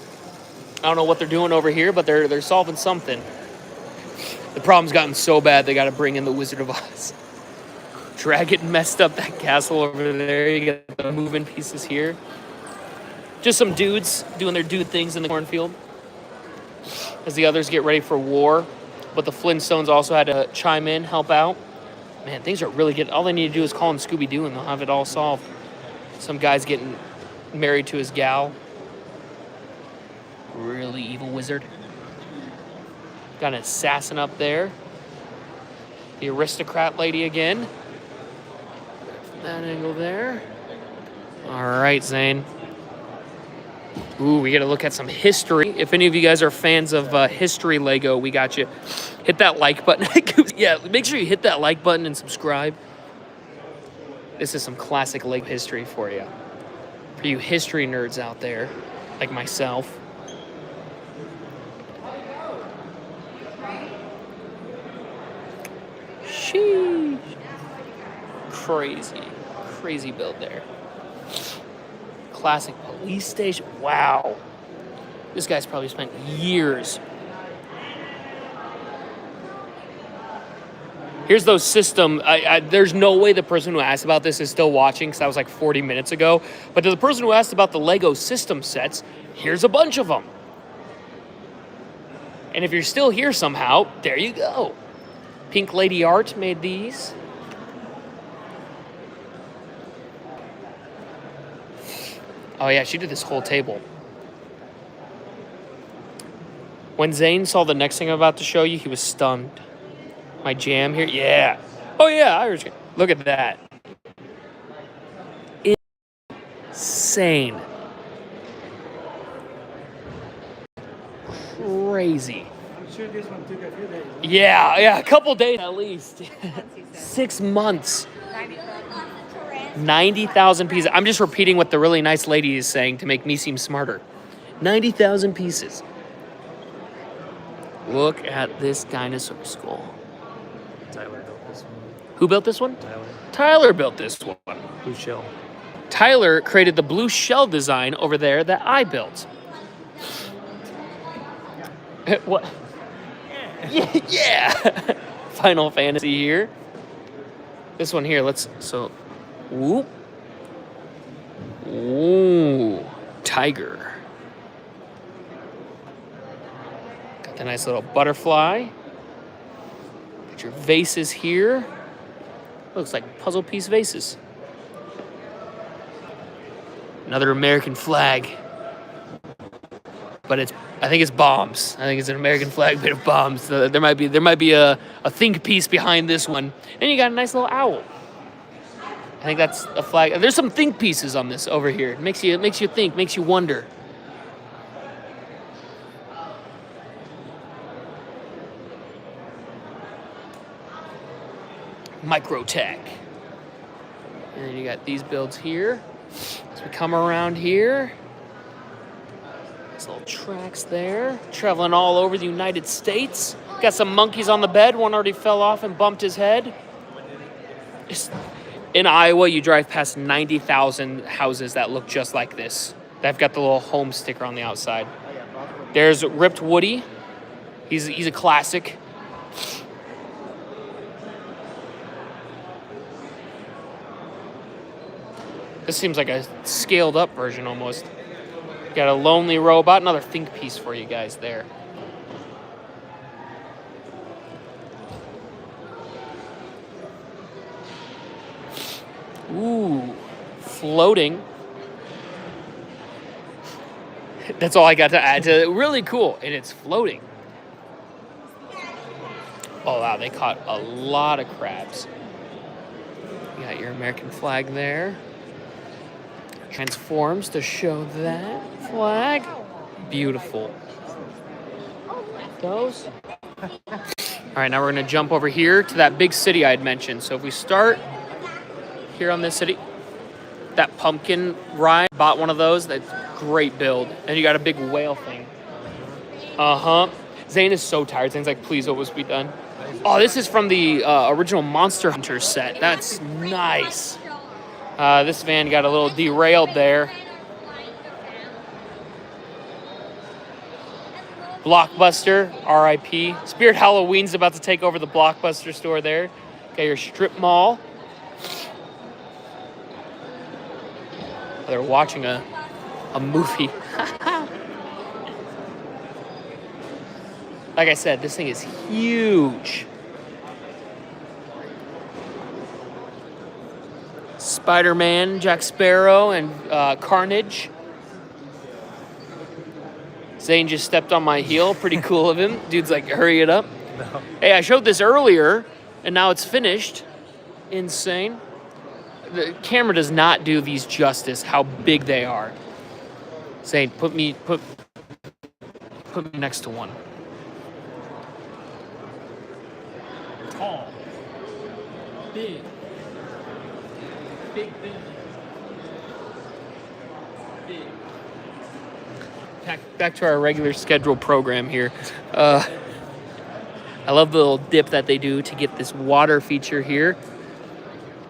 I don't know what they're doing over here, but they're solving something. The problem's gotten so bad they got to bring in the Wizard of Oz. Dragon messed up that castle over there. You got the moving pieces here. Just some dudes doing their dude things in the cornfield as the others get ready for war. But the Flintstones also had to chime in, help out. Man, things are really good. All they need to do is call in Scooby-Doo and they'll have it all solved. Some guy's getting married to his gal. Really evil wizard. Got an assassin up there. The aristocrat lady again. From that angle there. All right, Zane. Ooh, we got to look at some history. If any of you guys are fans of history Lego, we got you. Hit that like button. Yeah, make sure you hit that like button and subscribe. This is some classic Lego history for you. For you history nerds out there, like myself. Sheesh. Crazy build there. Classic police station. Wow. This guy's probably spent years. Here's those system. There's no way the person who asked about this is still watching because that was like 40 minutes ago. But to the person who asked about the Lego system sets, here's a bunch of them. And if you're still here somehow, there you go. Pink Lady Art made these. Oh yeah, she did this whole table. When Zane saw the next thing I'm about to show you, he was stunned. My jam here, yeah. Oh yeah, Irish. Look at that. Insane. Crazy. I'm sure this one took a few days. Yeah, a couple days at least. 6 months. 90,000 pieces. I'm just repeating what the really nice lady is saying to make me seem smarter. 90,000 pieces. Look at this dinosaur skull. Tyler built this one. Who built this one? Tyler. Tyler built this one. Blue shell. Tyler created the blue shell design over there that I built. What? Yeah. Final Fantasy here. This one here, whoop. Ooh, tiger. Got the nice little butterfly. Got your vases here. Looks like puzzle piece vases. Another American flag. But I think it's bombs. I think it's an American flag made of bombs. There might be a think piece behind this one. And you got a nice little owl. I think that's a flag. There's some think pieces on this over here. It makes you think, makes you wonder. Microtech. And then you got these builds here. As we come around here. These little tracks there. Traveling all over the United States. Got some monkeys on the bed. One already fell off and bumped his head. In Iowa, you drive past 90,000 houses that look just like this. They've got the little home sticker on the outside. There's Ripped Woody. He's a classic. This seems like a scaled up version almost. Got a lonely robot, another think piece for you guys there. Ooh, floating. That's all I got to add to it. Really cool, and it's floating. Oh wow, they caught a lot of crabs. You got your American flag there. Transforms to show that flag. Beautiful. Those. All right, now we're gonna jump over here to that big city I had mentioned. So if we start here on this city, that pumpkin ride, bought one of those. That's great build. And you got a big whale thing. Zane is so tired. Zane's like, please, what was we done? Oh, this is from the original Monster Hunter set. That's nice. This van got a little derailed there. Blockbuster, RIP. Spirit Halloween's about to take over the Blockbuster store there. Got your strip mall. They're watching a movie. Like I said, this thing is huge. Spider-Man, Jack Sparrow, and Carnage. Zane just stepped on my heel. Pretty cool of him. Dude's like, hurry it up. No. Hey, I showed this earlier, and now it's finished. Insane. The camera does not do these justice, how big they are. Zane, put me next to one. Tall. Big. Big. Back to our regular scheduled program here. I love the little dip that they do to get this water feature here.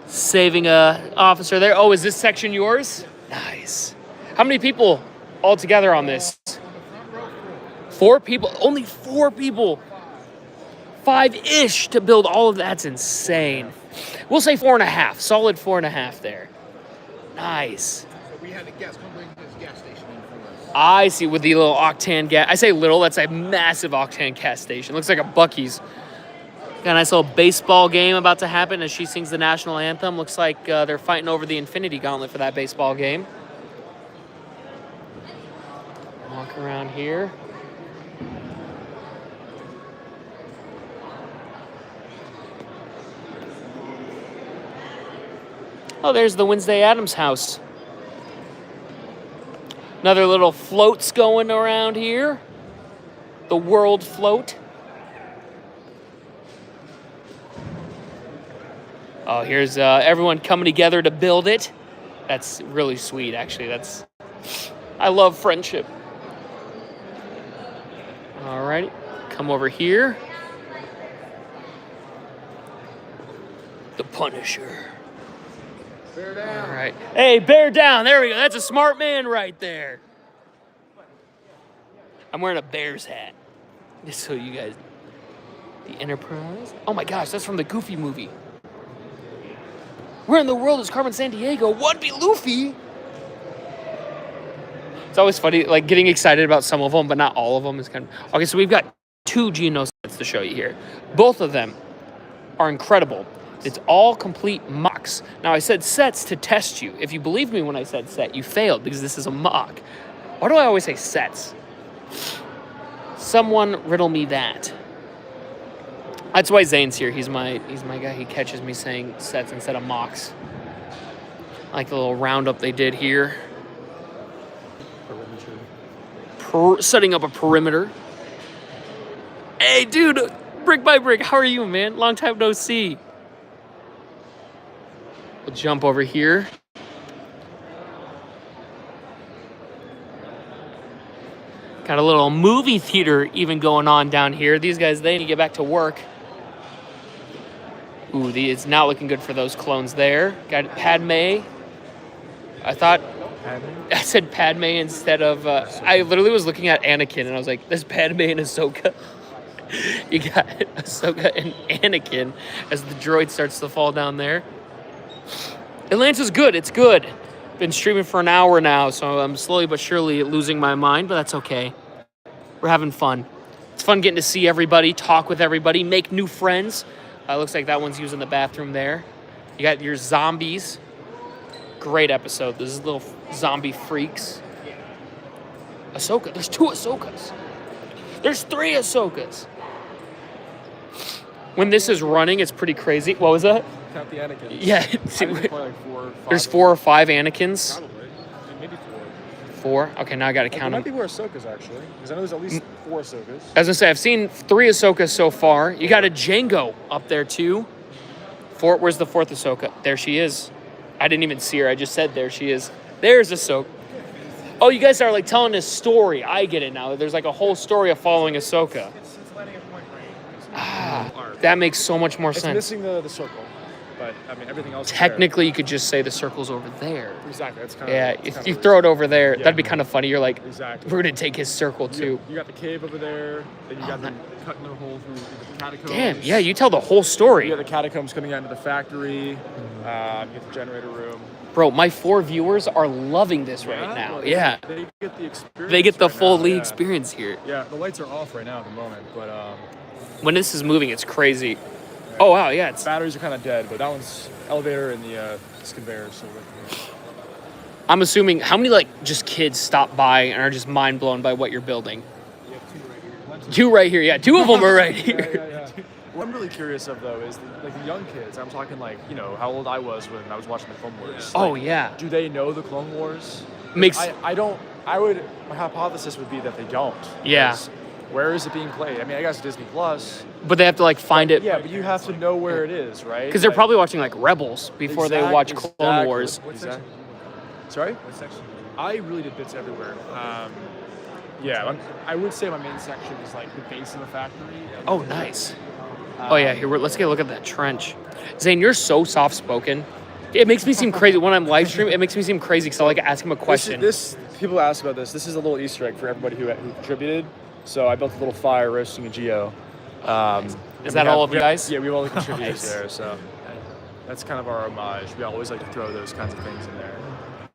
Saving a officer there. Oh, is this section yours? Nice. How many people all together on this? 4 people? Only 4 people. 5-ish to build all of that. That's insane. We'll say 4.5. Solid 4.5 there. Nice. So we had a guest come bring this gas station in for us. I see, with the little octane gas. I say little, that's a massive octane gas station. Looks like a Buc-ee's. Got a nice little baseball game about to happen as she sings the national anthem. Looks like they're fighting over the Infinity Gauntlet for that baseball game. Walk around here. Oh, there's the Wednesday Addams house. Another little floats going around here. The world float. Oh, here's everyone coming together to build it. That's really sweet, actually. I love friendship. Alrighty. come over here. The Punisher. Bear down. All right. Hey, bear down. There we go. That's a smart man right there. I'm wearing a Bears hat. Just so you guys... The Enterprise. Oh my gosh, that's from the Goofy movie. Where in the world is Carmen Sandiego? What be Luffy? It's always funny, like getting excited about some of them, but not all of them is kind of... Okay, so we've got 2 Geno sets to show you here. Both of them are incredible. It's all complete mocs. Now, I said sets to test you. If you believed me when I said set, you failed because this is a mock. Why do I always say sets? Someone riddle me that. That's why Zane's here. He's my guy. He catches me saying sets instead of mocks. I like the little roundup they did here. Setting up a perimeter. Hey, dude, brick by brick. How are you, man? Long time no see. We'll jump over here. Got a little movie theater even going on down here. These guys, they need to get back to work. Ooh, it's not looking good for those clones there. Got Padme. I said Padme instead of... I literally was looking at Anakin, and I was like, there's Padme and Ahsoka. You got Ahsoka and Anakin as the droid starts to fall down there. Atlanta's good. It's good. Been streaming for an hour now, so I'm slowly but surely losing my mind, but that's okay. We're having fun. It's fun getting to see everybody, talk with everybody, make new friends. Looks like that one's using the bathroom there. You got your zombies. Great episode. This is little zombie freaks. Ahsoka. There's 2 Ahsokas. There's 3 Ahsokas. When this is running, it's pretty crazy. What was that? Count the Anakins. Yeah. Like 4 or 5. There's 4 or 5 Anakins. Probably. Maybe 4. 4? Okay, now I gotta count There might them. be more Ahsokas, actually. Because I know there's at least 4 Ahsokas. As I say, I've seen 3 Ahsokas so far. You got a Jango up there too. 4. Where's the 4th Ahsoka? There she is. I didn't even see her. I just said there she is. There's Ahsoka. Oh, you guys are like telling a story. I get it now. There's like a whole story of following Ahsoka. That makes so much more It's sense. missing the circle. But, I mean, everything else Technically, you could just say the circle's over there. is there. Exactly. That's kind Yeah, of... if you throw it over there, Yeah. that'd be kind of funny. You're like, Exactly. we're going to take his circle too. You got the cave over there. Then you got them cutting their hole through the catacombs. Damn, yeah, you tell the whole story. You got the catacombs coming out into the factory. You get the generator room. Bro, my 4 viewers are loving this right now. Well, Yeah. They get the experience. They get the right full now, Lee yeah. experience here. Yeah, the lights are off right now at the moment, but When this is moving, it's crazy. Oh, wow, yeah. It's. batteries are kind of dead. But that one's elevator and the this conveyor. So I'm assuming, how many, like, just kids stop by and are just mind blown by what you're building? you have 2 right here. 2 right here. Yeah, 2 of them are right here. Yeah. What I'm really curious of though is the young kids. I'm talking like how old I was when I was watching the Clone Wars. Oh, Like, yeah. Do they know the Clone Wars? Makes. I don't. My hypothesis would be that they don't. Yeah. because Where is it being played? I mean, I guess Disney Plus. But they have to, like, find it. Yeah, but you have to know where it is, right? Because they're probably watching, like, Rebels before they watch Clone Wars. Exactly. Sorry? What section? I really did bits everywhere. I would say my main section is like the base of the factory. Oh, nice. Oh, yeah, here, let's get a look at that trench. Zane, you're so soft-spoken. It makes me seem crazy. When I'm live streaming, it makes me seem crazy because I like to ask him a question. People ask about this. This is a little Easter egg for everybody who contributed. So I built a little fire roasting a Geo. Is that all of you guys? Yeah, we have all the contributors Nice. there. So that's kind of our homage. We always like to throw those kinds of things in there.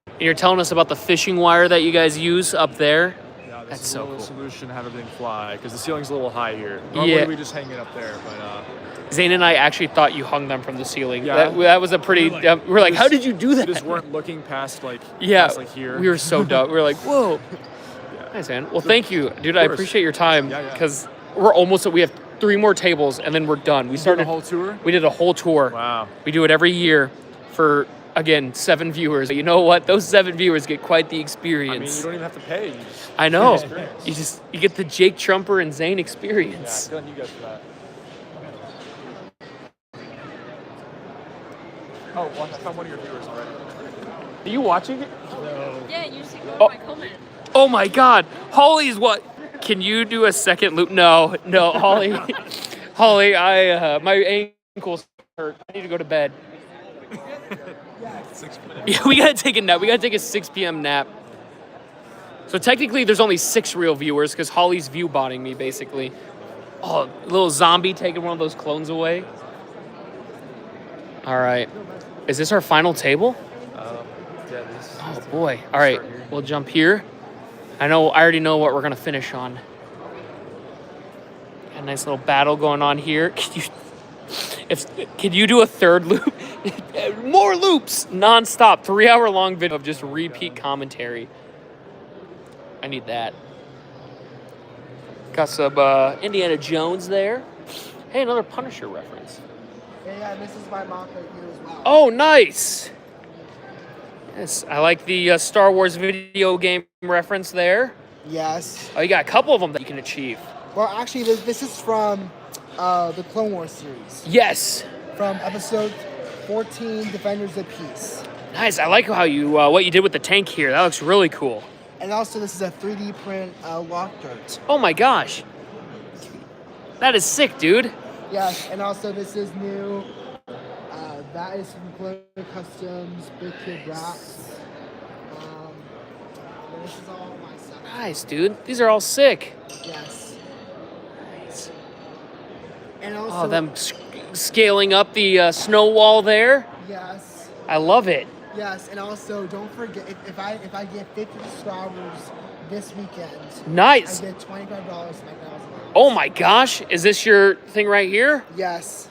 And you're telling us about the fishing wire that you guys use up there. Yeah, this That's is so a little cool. solution to have everything fly because the ceiling's a little high here. Normally Yeah. we just hang it up there, but Zane and I actually thought you hung them from the ceiling. Yeah. That was a pretty. We're like, how did you do we that? just weren't looking past Yeah, past, here. we were so dumb. We were like, whoa. Nice, man. Well, thank you, dude. I course. appreciate your time Yeah, yeah. because we're almost. We have 3 more tables and then we're done. We You did started the whole tour. We did a whole tour. Wow. We do it every year for, again, 7 viewers. But you know what? Those 7 viewers get quite the I mean, experience. you don't even have to pay. You just I know. experience. You get the Jake Trumper and Zane Yeah, experience. good on you guys for that. Oh, well, I found one of your viewers already. Are you watching it? Yeah, you should go Oh. to my comment. Oh my God, Holly's what? Can you do a second loop? No, Holly. Holly, my ankles hurt. I need to go to bed. Yeah, we gotta take a nap. We gotta take a 6 p.m. nap. So technically, there's only 6 real viewers because Holly's view botting me, basically. Oh, little zombie taking one of those clones away. All right. Is this our final table? Yeah, this. Oh, boy. All right. We'll jump here. I already know what we're going to finish on. Got a nice little battle going on here. Can you do a third loop? More loops! Non-stop. 3-hour-long video of just repeat commentary. I need that. Got some Indiana Jones there. Hey, another Punisher reference. Yeah, this is my mock right here as well. Oh, nice. Yes, I like the Star Wars video game reference there. Yes. Oh, you got a couple of them that you can achieve. Well, actually, this is from the Clone Wars series. Yes. From episode 14, Defenders of Peace. Nice. I like how you what you did with the tank here. That looks really cool. And also, this is a 3D print lock dirt. Oh my gosh. That is sick, dude. Yes, and also this is new. That is from Clone Customs, Big Kid Raps. And this is all my stuff. Nice, dude. These are all sick. Yes. Nice. And also. Oh, them scaling up the snow wall there. Yes. I love it. Yes, and also don't forget if I get 50 subscribers this weekend. Nice. I get $25 to my $1,000. Oh my gosh. Is this your thing right here? Yes.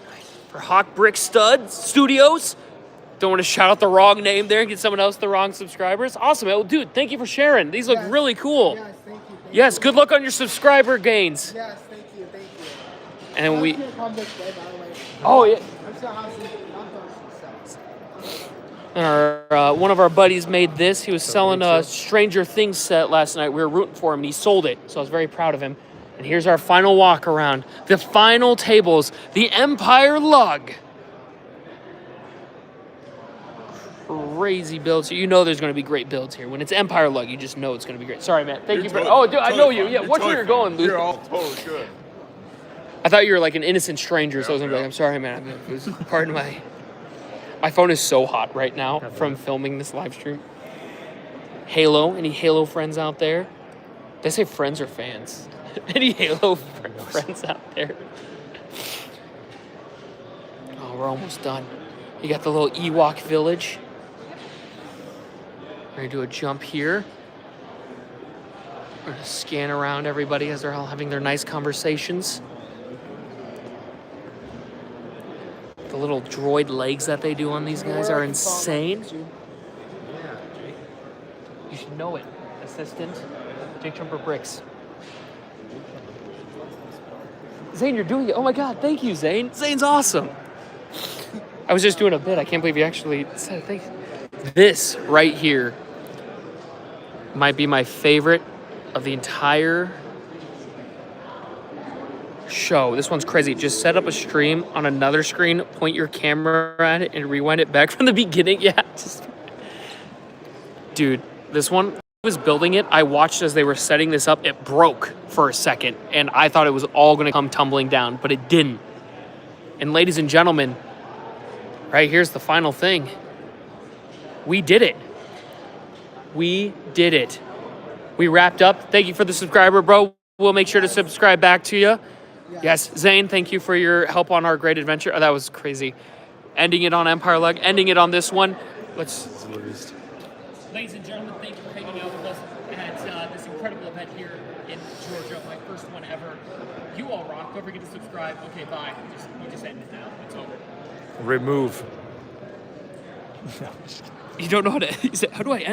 For Hawk Brick Stud Studios. Don't want to shout out the wrong name there and get someone else the wrong subscribers. Awesome. Well, dude, thank you for sharing. These look really cool. Yes, thank you. Yes, good luck on your subscriber gains. Yes, thank you. And we. Come this way, by the way. Oh yeah. I'm still housing. And one of our buddies made this. He was selling a Stranger Things set last night. We were rooting for him, and he sold it. So I was very proud of him. And here's our final walk around. The final tables. The Empire Lug. Crazy builds. You know there's going to be great builds here. When it's Empire Lug, you just know it's going to be great. Sorry, man. Thank you for... Oh, dude, I know you. Yeah, watch where you're going, Luke. You're all totally good. I thought you were like an innocent stranger, so I was going to be like, I'm sorry, man. It was part of my... My phone is so hot right now from filming this live stream. Halo. Any Halo friends out there? They say friends or fans. Any Halo friends out there? Oh, we're almost done. You got the little Ewok village. We're going to do a jump here. We're going to scan around everybody as they're all having their nice conversations. The little droid legs that they do on these guys are insane. You should know it. Assistant, Jake Jumper Bricks. Zane, you're doing it. Oh my God, thank you, Zane. Zane's awesome. I was just doing a bit. I can't believe you actually said it. Thanks. This right here might be my favorite of the entire show. This one's crazy. Just set up a stream on another screen, point your camera at it, and rewind it back from the beginning. Yeah, dude, this one, I was building it. I watched as they were setting this up. It broke for a second, and I thought it was all going to come tumbling down, but it didn't. And ladies and gentlemen, right here's the final thing. We did it. We did it. We wrapped up. Thank you for the subscriber, bro. We'll make sure to subscribe back to you. Yes, Zane, thank you for your help on our great adventure. Oh, that was crazy. Ending it on Empire Lug, ending it on this one. Let's... Ladies and gentlemen, thank you for hanging out with us at this incredible event here in Georgia, my first one ever. You all rock. Don't forget to subscribe. Okay, bye. You just end it now. It's over. Remove. You don't know how to... How do I end